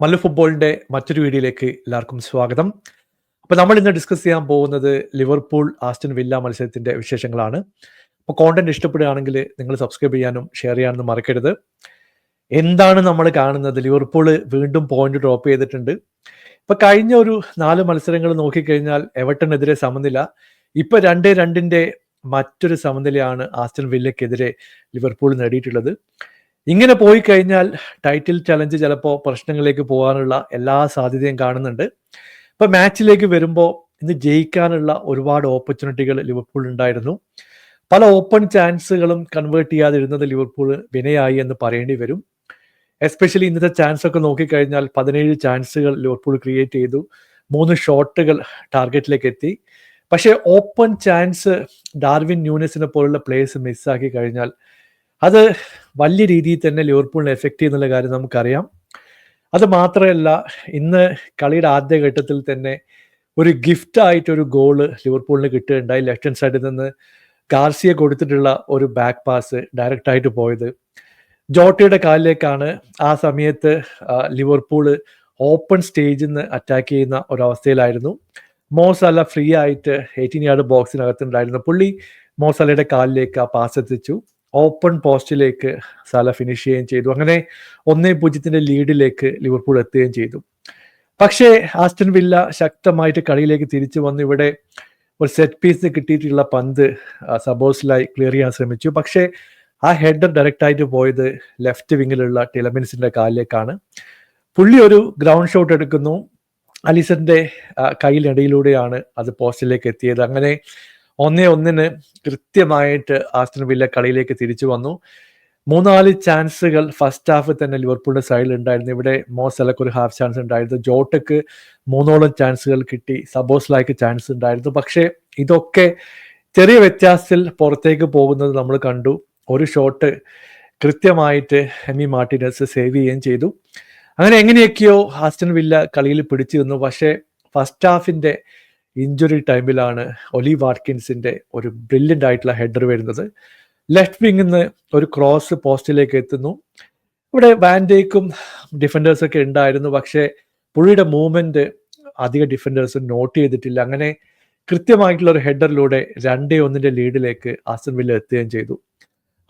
മല്ലു ഫുട്ബോളിന്റെ മറ്റൊരു വീഡിയോയിലേക്ക് എല്ലാവർക്കും സ്വാഗതം. അപ്പോൾ നമ്മൾ ഇന്ന് ഡിസ്കസ് ചെയ്യാൻ പോകുന്നത് ലിവർപൂൾ ആസ്റ്റൺ വില്ല മത്സരത്തിന്റെ വിശേഷങ്ങളാണ്. അപ്പോൾ കോണ്ടന്റ് ഇഷ്ടപ്പെടുകയാണെങ്കിൽ നിങ്ങൾ സബ്സ്ക്രൈബ് ചെയ്യാനും ഷെയർ ചെയ്യാനൊന്നും മറക്കരുത്. എന്താണ് നമ്മൾ കാണുന്നത്? ലിവർപൂൾ വീണ്ടും പോയിന്റ് ഡ്രോപ്പ് ചെയ്തിട്ടുണ്ട്. ഇപ്പൊ കഴിഞ്ഞ ഒരു 4 മത്സരങ്ങൾ നോക്കിക്കഴിഞ്ഞാൽ എവർട്ടനെതിരെ സമനില, ഇപ്പൊ 2-2 മറ്റൊരു സമനിലയാണ് ആസ്റ്റൺ വില്ലക്കെതിരെ ലിവർപൂൾ നേടിയിട്ടുള്ളത്. ഇങ്ങനെ പോയി കഴിഞ്ഞാൽ ടൈറ്റിൽ ചലഞ്ച് ചിലപ്പോൾ പ്രശ്നങ്ങളിലേക്ക് പോകാനുള്ള എല്ലാ സാധ്യതയും കാണുന്നുണ്ട്. ഇപ്പൊ മാച്ചിലേക്ക് വരുമ്പോൾ ഇന്ന് ജയിക്കാനുള്ള ഒരുപാട് ഓപ്പർച്യൂണിറ്റികൾ ലിവർപൂൾ ഉണ്ടായിരുന്നു. പല ഓപ്പൺ ചാൻസുകളും കൺവേർട്ട് ചെയ്യാതിരുന്നത് ലിവർപൂൾ വിനയായി എന്ന് പറയേണ്ടി വരും. എസ്പെഷ്യലി ഇന്നത്തെ ചാൻസ് ഒക്കെ നോക്കിക്കഴിഞ്ഞാൽ 17 ചാൻസുകൾ ലിവർപൂൾ ക്രിയേറ്റ് ചെയ്തു, 3 ഷോട്ടുകൾ ടാർഗറ്റിലേക്ക് എത്തി. പക്ഷേ ഓപ്പൺ ചാൻസ് ഡാർവിൻ ന്യൂനസിനെ പോലുള്ള പ്ലേയേഴ്സ് മിസ്സാക്കി കഴിഞ്ഞാൽ അത് വലിയ രീതിയിൽ തന്നെ ലിവർപൂളിനെ എഫക്റ്റ് ചെയ്യുന്നുള്ള കാര്യം നമുക്കറിയാം. അത് മാത്രമല്ല, ഇന്ന് കളിയുടെ ആദ്യഘട്ടത്തിൽ തന്നെ ഒരു ഗിഫ്റ്റായിട്ടൊരു ഗോള് ലിവർപൂളിന് കിട്ടുകയുണ്ടായി. ലെഫ്റ്റ് ഹാൻഡ് സൈഡിൽ നിന്ന് ഗാർസിയ കൊടുത്തിട്ടുള്ള ഒരു ബാക്ക് പാസ് ഡയറക്റ്റ് ആയിട്ട് പോയത് ജോട്ടയുടെ കാലിലേക്കാണ്. ആ സമയത്ത് ലിവർപൂള് ഓപ്പൺ സ്റ്റേജിൽ നിന്ന് അറ്റാക്ക് ചെയ്യുന്ന ഒരവസ്ഥയിലായിരുന്നു. മോസല ഫ്രീ ആയിട്ട് 18 യാർഡ് ബോക്സിനകത്തുണ്ടായിരുന്നു. പുള്ളി മോസലയുടെ കാലിലേക്ക് ആ പാസ് എത്തിച്ചു. ഓപ്പൺ പോസ്റ്റിലേക്ക് സാല ഫിനിഷ് ചെയ്യുകയും ചെയ്തു. അങ്ങനെ 1-0 ലീഡിലേക്ക് ലിവർപൂൾ എത്തുകയും ചെയ്തു. പക്ഷേ ആസ്റ്റൺ വില്ല ശക്തമായിട്ട് കളിയിലേക്ക് തിരിച്ചു വന്നു. ഇവിടെ ഒരു സെറ്റ് പീസ് കിട്ടിയിട്ടുള്ള പന്ത് സബോസ്ലായി ക്ലിയർ ചെയ്യാൻ ശ്രമിച്ചു. പക്ഷേ ആ ഹെഡർ ഡയറക്റ്റ് ആയിട്ട് പോയത് ലെഫ്റ്റ് വിങ്ങിലുള്ള ടിലമിൻസിന്റെ കാലിലേക്കാണ്. പുള്ളി ഒരു ഗ്രൗണ്ട് ഷോട്ട് എടുക്കുന്നു. അലിസന്റെ കയ്യിലിടയിലൂടെയാണ് അത് പോസ്റ്റിലേക്ക് എത്തിയത്. അങ്ങനെ 1-1 കൃത്യമായിട്ട് ആസ്റ്റൺ വില്ല കളിയിലേക്ക് തിരിച്ചു വന്നു. 3-4 ചാൻസുകൾ ഫസ്റ്റ് ഹാഫ് തന്നെ ലിവർപൂളിന്റെ സൈഡിൽ ഉണ്ടായിരുന്നു. ഇവിടെ മോസലക്ക് ഒരു ഹാഫ് ചാൻസ് ഉണ്ടായിരുന്നു, ജോട്ടക്ക് 3 ചാൻസുകൾ കിട്ടി, സബോസ്ലായ്ക്ക് ചാൻസ് ഉണ്ടായിരുന്നു. പക്ഷേ ഇതൊക്കെ ചെറിയ വ്യത്യാസത്തിൽ പുറത്തേക്ക് പോകുന്നത് നമ്മൾ കണ്ടു. ഒരു ഷോട്ട് കൃത്യമായിട്ട് എമി മാർട്ടിനസ് സേവ് ചെയ്യുകയും ചെയ്തു. അങ്ങനെ എങ്ങനെയൊക്കെയോ ആസ്റ്റൺ വില്ല കളിയിൽ പിടിച്ചു നിന്നു. പക്ഷേ ഫസ്റ്റ് ഹാഫിന്റെ ഇഞ്ചുറി ടൈമിലാണ് ഒലി വാട്കിൻസിന്റെ ഒരു ബ്രില്യൻ്റ് ആയിട്ടുള്ള ഹെഡർ വരുന്നത്. ലെഫ്റ്റ് വിങ്ങിൽ നിന്ന് ഒരു ക്രോസ് പോസ്റ്റിലേക്ക് എത്തുന്നു. ഇവിടെ വാൻഡേക്കും ഡിഫൻഡേഴ്സൊക്കെ ഉണ്ടായിരുന്നു. പക്ഷേ പുള്ളിയുടെ മൂവ്മെന്റ് അധിക ഡിഫൻഡേഴ്സ് നോട്ട് ചെയ്തിട്ടില്ല. അങ്ങനെ കൃത്യമായിട്ടുള്ള ഒരു ഹെഡറിലൂടെ 2-1 ലീഡിലേക്ക് ആസ്റ്റൺ വില്ല എത്തുകയും ചെയ്തു.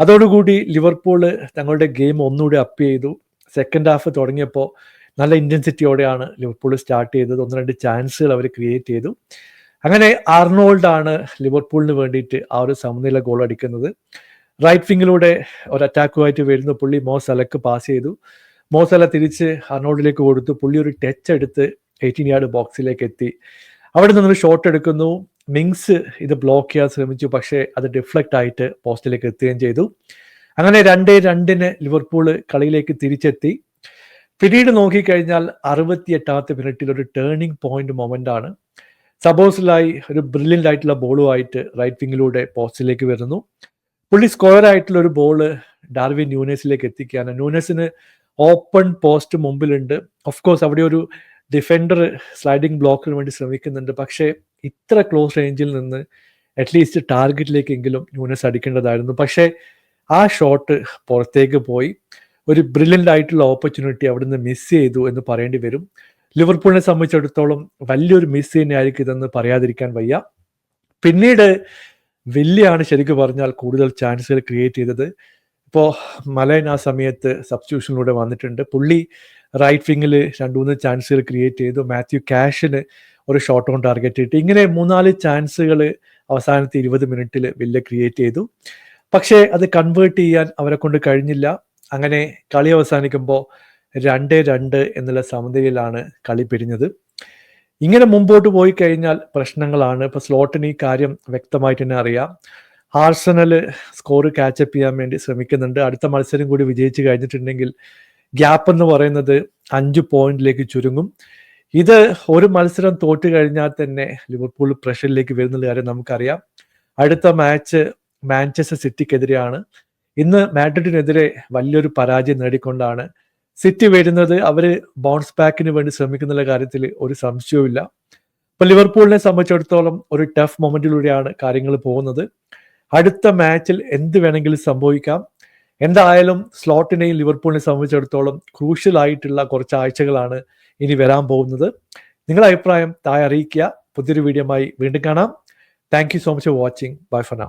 അതോടുകൂടി ലിവർപൂള് തങ്ങളുടെ ഗെയിം ഒന്നുകൂടി അപ്പ് ചെയ്തു. സെക്കൻഡ് ഹാഫ് തുടങ്ങിയപ്പോൾ നല്ല ഇൻറ്റൻസിറ്റിയോടെയാണ് ലിവർപൂൾ സ്റ്റാർട്ട് ചെയ്തത്. 1-2 ചാൻസുകൾ അവർ ക്രിയേറ്റ് ചെയ്തു. അങ്ങനെ ആർണോൾഡാണ് ലിവർപൂളിന് വേണ്ടിയിട്ട് ആ ഒരു സമനില ഗോൾ അടിക്കുന്നത്. റൈറ്റ് വിങ്ങിലൂടെ ഒരു അറ്റാക്കുമായിട്ട് വരുന്നു. പുള്ളി മോസലക്ക് പാസ് ചെയ്തു. മോസല തിരിച്ച് ആർണോൾഡിലേക്ക് കൊടുത്തു. പുള്ളി ഒരു ടച്ച് എടുത്ത് 18 യാർഡ് ബോക്സിലേക്ക് എത്തി. അവിടെ നിന്നൊരു ഷോട്ട് എടുക്കുന്നു. മിങ്സ് ഇത് ബ്ലോക്ക് ചെയ്യാൻ ശ്രമിച്ചു. പക്ഷേ അത് ഡിഫ്ലക്റ്റ് ആയിട്ട് പോസ്റ്റിലേക്ക് എത്തുകയും ചെയ്തു. അങ്ങനെ 2-2 ലിവർപൂള് കളിയിലേക്ക് തിരിച്ചെത്തി. പിന്നീട് നോക്കിക്കഴിഞ്ഞാൽ 68ാമത്തെ മിനിറ്റിൽ ഒരു ടേണിംഗ് പോയിന്റ് മൊമെന്റ് ആണ്. സബോസ്ലായി ഒരു ബ്രില്യൻ്റ് ആയിട്ടുള്ള ബോളുമായിട്ട് റൈറ്റ് വിങ്ങിലൂടെ പോസ്റ്റിലേക്ക് വരുന്നു. പുള്ളി സ്ക്വയർ ആയിട്ടുള്ള ഒരു ബോള് ഡാർവിൻ ന്യൂനസിലേക്ക് എത്തിക്കുകയാണ്. ന്യൂനസിന് ഓപ്പൺ പോസ്റ്റ് മുമ്പിലുണ്ട്. ഓഫ് കോഴ്സ് അവിടെ ഒരു ഡിഫൻഡർ സ്ലൈഡിംഗ് ബ്ലോക്കിന് വേണ്ടി ശ്രമിക്കുന്നുണ്ട്. പക്ഷേ ഇത്ര ക്ലോസ് റേഞ്ചിൽ നിന്ന് അറ്റ്ലീസ്റ്റ് ടാർഗറ്റിലേക്കെങ്കിലും ന്യൂനസ് അടിക്കേണ്ടതായിരുന്നു. പക്ഷേ ആ ഷോട്ട് പുറത്തേക്ക് പോയി. ഒരു ബ്രില്യൻ്റ് ആയിട്ടുള്ള ഓപ്പർച്യൂണിറ്റി അവിടെ നിന്ന് മിസ് ചെയ്തു എന്ന് പറയേണ്ടി വരും. ലിവർപൂളിനെ സംബന്ധിച്ചിടത്തോളം വലിയൊരു മിസ് തന്നെയായിരിക്കും ഇതെന്ന് പറയാതിരിക്കാൻ വയ്യ. പിന്നീട് വില്ലയാണ് ശരിക്കും പറഞ്ഞാൽ കൂടുതൽ ചാൻസുകൾ ക്രിയേറ്റ് ചെയ്തത്. ഇപ്പോൾ മലയൻ ആ സമയത്ത് സബ്സ്റ്റിറ്റ്യൂഷനിലൂടെ വന്നിട്ടുണ്ട്. പുള്ളി റൈറ്റ് വിങ്ങിൽ 2-3 ചാൻസുകൾ ക്രിയേറ്റ് ചെയ്തു. മാത്യു ക്യാഷിന് ഒരു ഷോട്ട് ഓൺ ടാർഗറ്റ് കിട്ടി. ഇങ്ങനെ 3-4 ചാൻസുകൾ അവസാനത്തെ 20 മിനിറ്റിൽ വില്ല ക്രിയേറ്റ് ചെയ്തു. പക്ഷേ അത് കൺവേർട്ട് ചെയ്യാൻ അവരെ കൊണ്ട് കഴിഞ്ഞില്ല. അങ്ങനെ കളി അവസാനിക്കുമ്പോൾ 2-2 എന്നുള്ള സമനിലയിലാണ് കളി പിരിഞ്ഞത്. ഇങ്ങനെ മുമ്പോട്ട് പോയി കഴിഞ്ഞാൽ പ്രശ്നങ്ങളാണ്. ഇപ്പൊ സ്ലോട്ടിന് ഈ കാര്യം വ്യക്തമായിട്ട് തന്നെ അറിയാം. ആർസണൽ സ്കോർ കാച്ചപ്പ് ചെയ്യാൻ വേണ്ടി ശ്രമിക്കുന്നുണ്ട്. അടുത്ത മത്സരം കൂടി വിജയിച്ച് കഴിഞ്ഞിട്ടുണ്ടെങ്കിൽ ഗ്യാപ്പ് എന്ന് പറയുന്നത് 5 പോയിന്റിലേക്ക് ചുരുങ്ങും. ഇത് ഒരു മത്സരം തോറ്റു കഴിഞ്ഞാൽ തന്നെ ലിവർപൂൾ പ്രഷറിലേക്ക് വരുന്നുള്ള കാര്യം നമുക്കറിയാം. അടുത്ത മാച്ച് മാഞ്ചസ്റ്റർ സിറ്റിക്കെതിരെയാണ്. ഇന്ന് മാഡ്രിഡിനെതിരെ വലിയൊരു പരാജയം നേടിക്കൊണ്ടാണ് സിറ്റി വരുന്നത്. അവര് ബൗൺസ് ബാക്കിന് വേണ്ടി ശ്രമിക്കുന്നുള്ള കാര്യത്തിൽ ഒരു സംശയവുമില്ല. ഇപ്പൊ ലിവർപൂളിനെ സംബന്ധിച്ചിടത്തോളം ഒരു ടഫ് മൊമെന്റിലൂടെയാണ് കാര്യങ്ങൾ പോകുന്നത്. അടുത്ത മാച്ചിൽ എന്ത് വേണമെങ്കിലും സംഭവിക്കാം. എന്തായാലും സ്ലോട്ടിനെയും ലിവർപൂളിനെ സംബന്ധിച്ചിടത്തോളം ക്രൂഷ്യൽ ആയിട്ടുള്ള കുറച്ച് ആഴ്ചകളാണ് ഇനി വരാൻ പോകുന്നത്. നിങ്ങളുടെ അഭിപ്രായം താഴെ അറിയിക്കുക. പുതിയൊരു വീഡിയോയുമായി വീണ്ടും കാണാം. Thank you so much for watching. Bye for now.